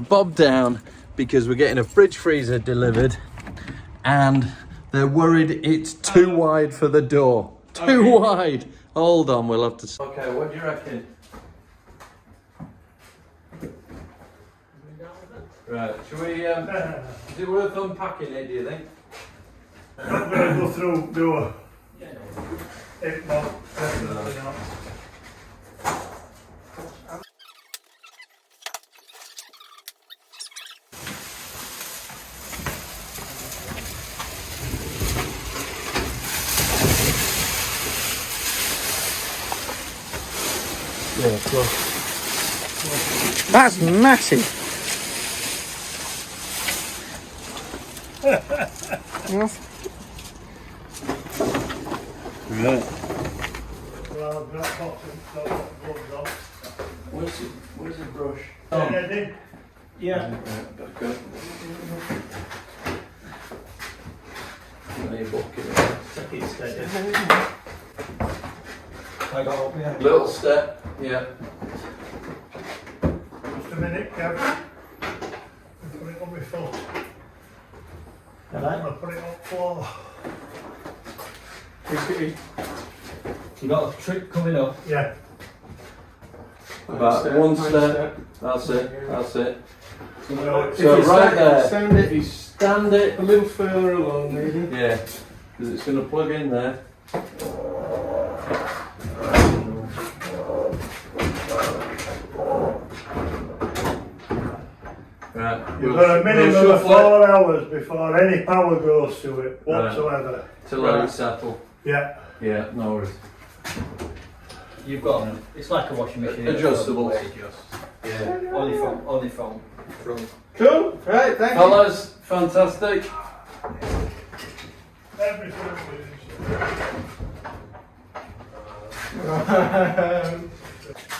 bob down because we're getting a fridge freezer delivered and they're worried it's too wide for the door. Too wide. Hold on, we'll have to... Okay, what do you reckon? Right, should we, is it worth unpacking it, do you think? I'm going to go through door. If not, definitely not. Yeah, close. That's massive. Right. Well, I've got pots and got gloves on. Where's the brush? Ready? Yeah. Back up. Take it steady. I got up, yeah. Little step, yeah. Just a minute, Kev. I'll put it on my foot. I'll put it on floor. You got a trick coming up. Yeah. About one step. That's it. That's it. So right there. Stand it a little further along, maybe. Yeah, because it's going to plug in there. Right. You've got a minimum of 4 hours before any power goes to it whatsoever. Right. To let it settle. Yeah. Yeah, no worries. You've got them. It's like a washing machine. Adjustable. Yeah. Only from front. Cool. Right, thank you. Fellas, fantastic. Everything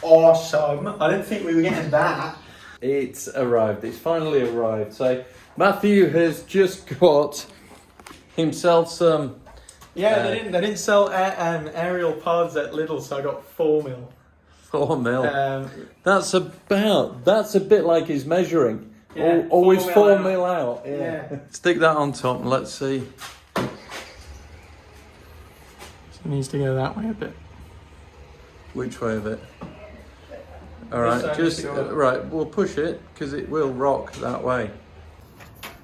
Awesome. I didn't think we were getting that. It's arrived. It's finally arrived. So Matthew has just got himself some. Yeah, they didn't sell aerial pods at Lidl, so I got 4 mil. 4 mil. That's a bit like his measuring. Yeah, Always 4 4 mil mil out. Yeah. Stick that on top and let's see. It needs to go that way a bit. Which way of it? Alright, just right, we'll push it because it will rock that way.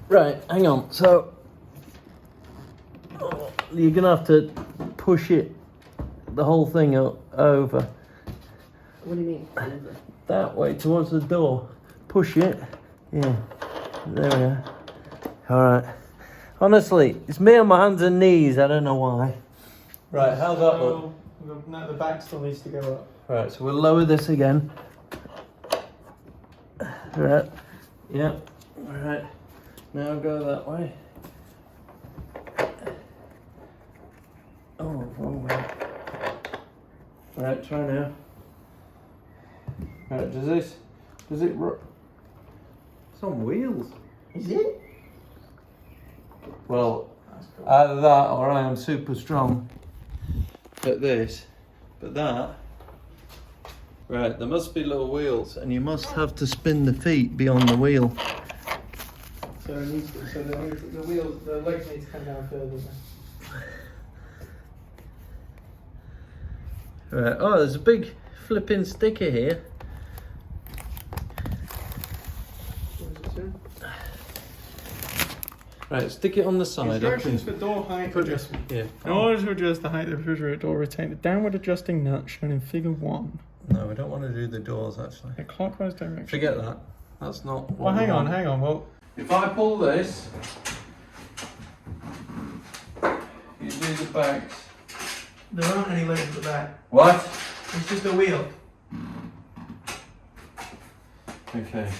Right, hang on. So you're gonna have to push it, the whole thing over. What do you mean? That way towards the door. Push it. Yeah. There we are. Alright. Honestly, it's me on my hands and knees, I don't know why. Right, how's that look? No, the back still needs to go up. Right, so we'll lower this again. Right. Yeah. Alright. Now go that way. Oh, wrong way. Right, try now. Right, does it it's on wheels. Is it? Well, either that or I am super strong at this, but that. Right, there must be little wheels, and you must have to spin the feet beyond the wheel. So the wheels, the legs need to come down further then. Right, oh, there's a big flipping sticker here. Right, stick it on the side. Instructions for door height adjustment. Yeah. In order to adjust the height of the refrigerator door, retain the downward adjusting nut shown in figure 1. No, we don't want to do the doors actually. A clockwise direction. Forget that. That's not. Well, hang on. Well, if I pull this, you do the backs. there aren't any legs at the back. What? It's just a wheel. Okay.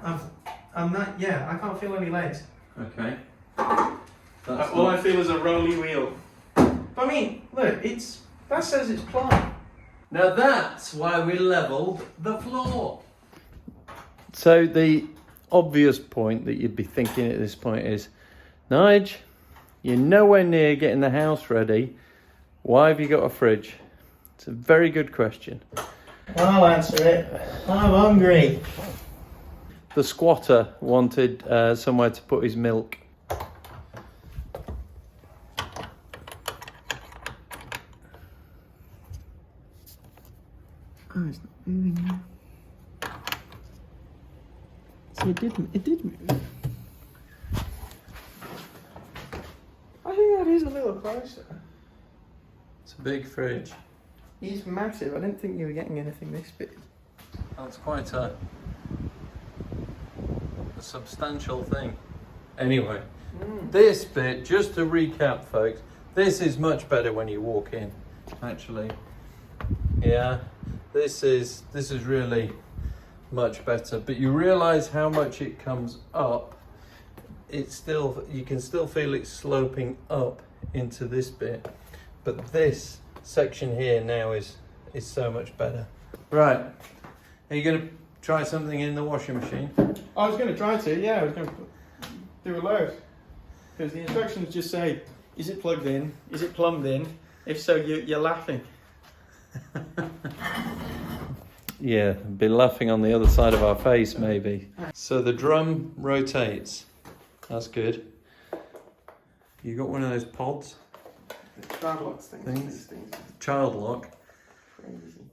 I'm not. Yeah, I can't feel any legs. Okay. All I feel is a rolly wheel. But I mean, look, that says it's ply. Now that's why we levelled the floor. So the obvious point that you'd be thinking at this point is, Nige, you're nowhere near getting the house ready. Why have you got a fridge? It's a very good question. I'll answer it. I'm hungry. the squatter wanted somewhere to put his milk. Oh, it's not moving now. So it did move. I think that is a little closer. It's a big fridge. He's massive. I didn't think you were getting anything this big. That's quite a substantial thing. Anyway, this bit, just to recap, folks, this is much better when you walk in, actually. Yeah, this is really much better. But you realise how much it comes up. It's still, you can still feel it sloping up into this bit. But this section here now is so much better. Right, are you going to try something in the washing machine? I was going to try to, yeah. I was going to do a load. Because the instructions just say, is it plugged in? Is it plumbed in? If so, you're laughing. Yeah, be laughing on the other side of our face, maybe. So the drum rotates. That's good. You got one of those pods? The child lock things. Child lock. Crazy.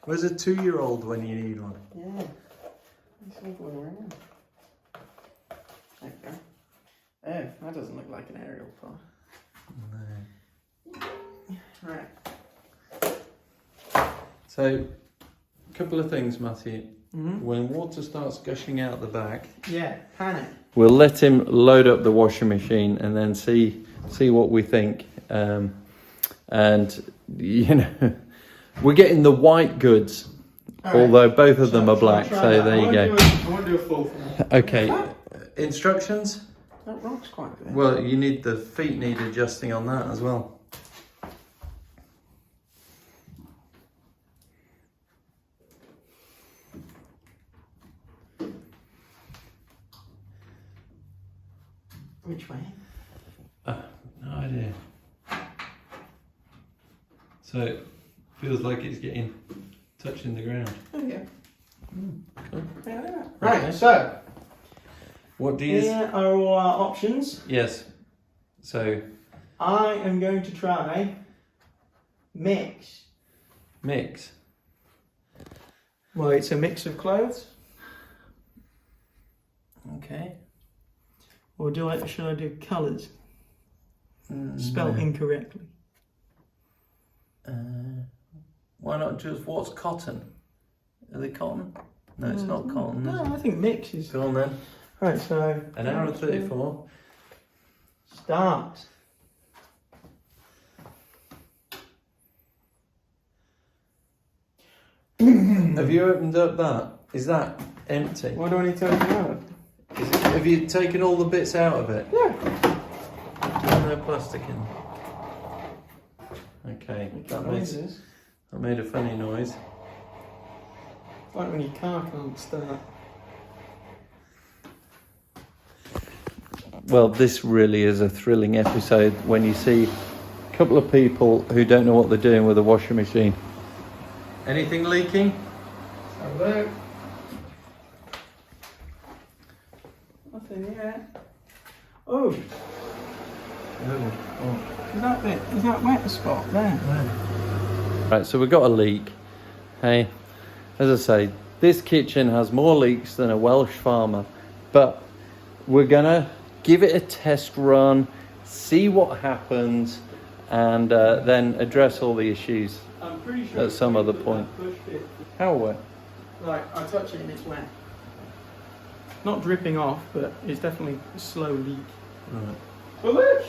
Where's a 2-year-old when you need one? Yeah. It's all going around. There you go. Oh, that doesn't look like an aerial pod. No. Right. So, a couple of things, Matthew. When water starts gushing out the back, Yeah, panic. we'll let him load up the washing machine and then see what we think. And you know, we're getting the white goods, although both of them are black. So there you go. I won't do a full thing. Okay, instructions. That rock's quite good. Well, you need the feet need adjusting on that as well. Which way? No idea. So it feels like it's getting touching the ground. Oh yeah. Cool. Yeah. Right. So What do you? here are all our options. Yes. So I am going to try mix. mix. Well, it's a mix of clothes. Okay. Or should I do colours? Spelled incorrectly. Why not just what's cotton? Are they cotton? No, it's not cotton. No, I think mix is. Go on then. Right, so. An hour and 34. Start. Have you opened up that? Is that empty? What do I need to open out? Have you taken all the bits out of it? Yeah. There's no plastic in. Okay, that made a funny noise. Like when your car can't start. Well, this really is a thrilling episode when you see a couple of people who don't know what they're doing with a washing machine. Anything leaking? Have a look. Nothing yet. Oh, is that wet spot there? Right, so we've got a leak. Hey, as I say, this kitchen has more leaks than a Welsh farmer, but we're gonna give it a test run, see what happens, and then address all the issues I'm pretty sure at some other point. How wet? Like, I touch it and it's wet. Not dripping off, but it's definitely a slow leak. Right. But look!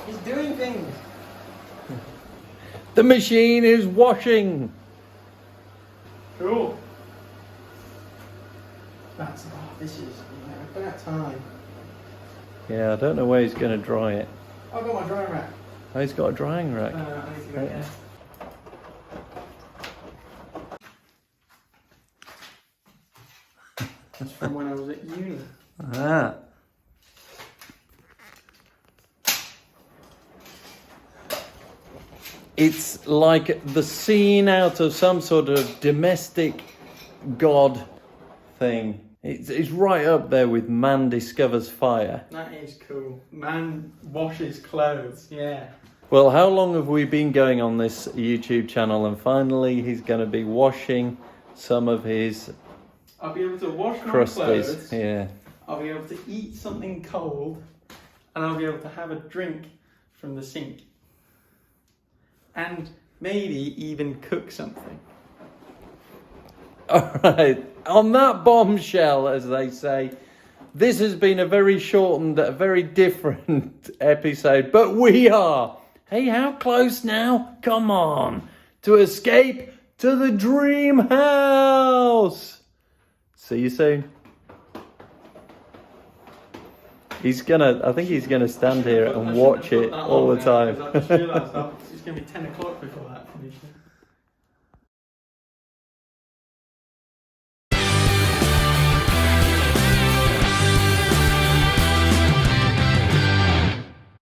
It's doing things. The machine is washing. Cool. This is about time. Yeah, I don't know where he's going to dry it. I've got my drying rack. Oh, he's got a drying rack. I need to go get it. That's from when I was at uni. Ah. It's like the scene out of some sort of domestic god thing. It's right up there with Man Discovers Fire. That is cool. Man washes clothes, yeah. Well, how long have we been going on this YouTube channel? And finally, he's going to be washing some of his I'll be able to wash my crusties. clothes. Yeah. I'll be able to eat something cold. And I'll be able to have a drink from the sink. And maybe even cook something. All right. On that bombshell, as they say, this has been a very shortened, a very different episode. But we are. Hey, how close now? Come on. To escape to the dream house. See you soon. I think he's gonna stand here and watch it all the time. I just realised it's going to be 10 o'clock before that finishes.